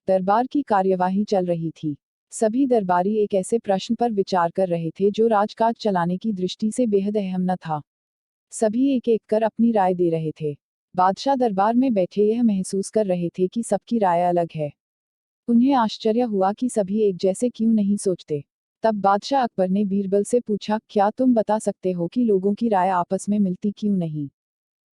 दरबार की कार्यवाही चल रही थी। सभी दरबारी एक ऐसे प्रश्न पर विचार कर रहे थे जो राजकाज चलाने की दृष्टि से बेहद अहम न था। सभी एक एक कर अपनी राय दे रहे थे। बादशाह दरबार में बैठे यह महसूस कर रहे थे कि सबकी राय अलग है। उन्हें आश्चर्य हुआ कि सभी एक जैसे क्यों नहीं सोचते। तब बादशाह अकबर ने बीरबल से पूछा, क्या तुम बता सकते हो कि लोगों की राय आपस में मिलती क्यों नहीं?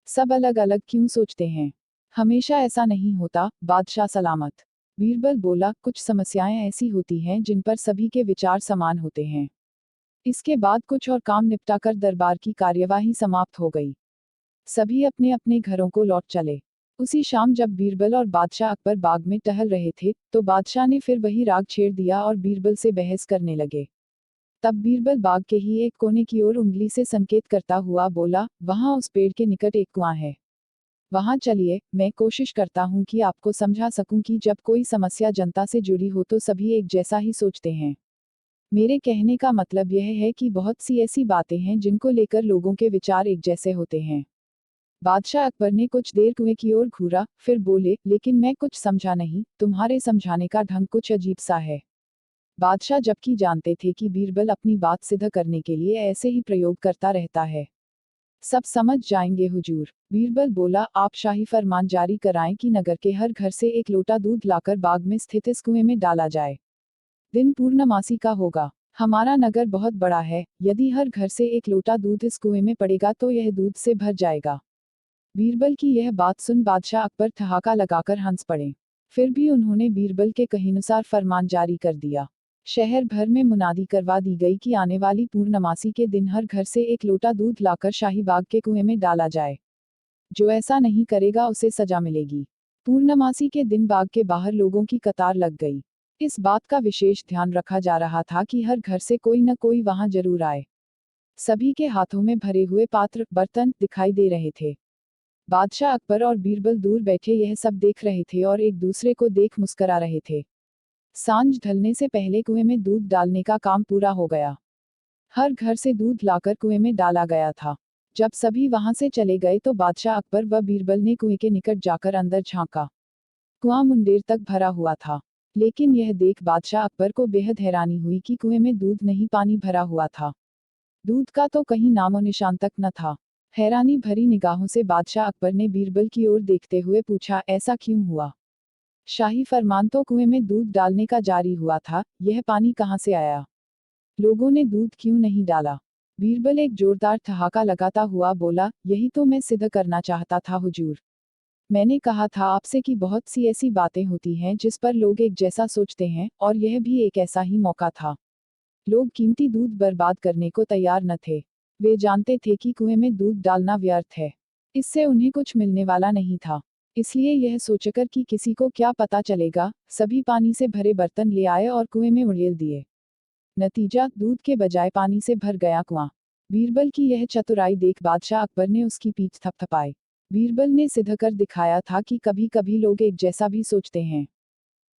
सब अलग अलग क्यों सोचते हैं? हमेशा ऐसा नहीं होता, बादशाह सलामत। बीरबल बोला, कुछ समस्याएं ऐसी होती हैं जिन पर सभी के विचार समान होते हैं। इसके बाद कुछ और काम निपटाकर दरबार की कार्यवाही समाप्त हो गई। सभी अपने अपने घरों को लौट चले। उसी शाम जब बीरबल और बादशाह अकबर बाग में टहल रहे थे, तो बादशाह ने फिर वही राग छेड़ दिया और बीरबल से बहस करने लगे। तब बीरबल बाग के ही एक कोने की ओर उंगली से संकेत करता हुआ बोला, वहां उस पेड़ के निकट एक कुआं है। वहां चलिए, मैं कोशिश करता हूं कि आपको समझा सकूं कि जब कोई समस्या जनता से जुड़ी हो तो सभी एक जैसा ही सोचते हैं। मेरे कहने का मतलब यह है कि बहुत सी ऐसी बातें हैं जिनको लेकर लोगों के विचार एक जैसे होते हैं। बादशाह अकबर ने कुछ देर कुएं की ओर घूरा, फिर बोले, लेकिन मैं कुछ समझा नहीं, तुम्हारे समझाने का ढंग कुछ अजीब सा है। बादशाह जबकि जानते थे कि बीरबल अपनी बात सिद्ध करने के लिए ऐसे ही प्रयोग करता रहता है। सब समझ जाएंगे हुजूर। बीरबल बोला, आप शाही फरमान जारी कराएं कि नगर के हर घर से एक लोटा दूध लाकर बाग में स्थित इस कुएं में डाला जाए। दिन पूर्णमासी का होगा। हमारा नगर बहुत बड़ा है, यदि हर घर से एक लोटा दूध इस कुएं में पड़ेगा तो यह दूध से भर जाएगा। बीरबल की यह बात सुन बादशाह अकबर ठहाका लगाकर हंस पड़े। फिर भी उन्होंने बीरबल के कहेनुसार फरमान जारी कर दिया। शहर भर में मुनादी करवा दी गई कि आने वाली पूर्णमासी के दिन हर घर से एक लोटा दूध लाकर शाही बाग के कुएं में डाला जाए। जो ऐसा नहीं करेगा उसे सजा मिलेगी। पूर्णमासी के दिन बाग के बाहर लोगों की कतार लग गई। इस बात का विशेष ध्यान रखा जा रहा था कि हर घर से कोई न कोई वहां जरूर आए। सभी के हाथों में भरे हुए पात्र, बर्तन दिखाई दे रहे थे। बादशाह अकबर और बीरबल दूर बैठे यह सब देख रहे थे और एक दूसरे को देख मुस्करा रहे थे। सांझ ढलने से पहले कुएं में दूध डालने का काम पूरा हो गया। हर घर से दूध लाकर कुएं में डाला गया था। जब सभी वहां से चले गए तो बादशाह अकबर व बीरबल ने कुएं के निकट जाकर अंदर झांका। कुआं मुंडेर तक भरा हुआ था, लेकिन यह देख बादशाह अकबर को बेहद हैरानी हुई कि कुएं में दूध नहीं, पानी भरा हुआ था। दूध का तो कहीं नामो निशान तक न था। हैरानी भरी निगाहों से बादशाह अकबर ने बीरबल की ओर देखते हुए पूछा, ऐसा क्यों हुआ? शाही फरमान तो कुएं में दूध डालने का जारी हुआ था, यह पानी कहां से आया? लोगों ने दूध क्यों नहीं डाला? बीरबल एक जोरदार ठहाका लगाता हुआ बोला, यही तो मैं सिद्ध करना चाहता था हुजूर। मैंने कहा था आपसे कि बहुत सी ऐसी बातें होती हैं जिस पर लोग एक जैसा सोचते हैं, और यह भी एक ऐसा ही मौका था। लोग कीमती दूध बर्बाद करने को तैयार न थे। वे जानते थे कि कुएं में दूध डालना व्यर्थ है। इससे उन्हें कुछ मिलने वाला नहीं था। इसलिए यह सोचकर कि किसी को क्या पता चलेगा, सभी पानी से भरे बर्तन ले आए और कुएं में उड़ेल दिए। नतीजा, दूध के बजाय पानी से भर गया कुआं। बीरबल की यह चतुराई देख बादशाह अकबर ने उसकी पीठ थपथपाई। बीरबल ने सिद्ध कर दिखाया था कि कभी कभी लोग एक जैसा भी सोचते हैं।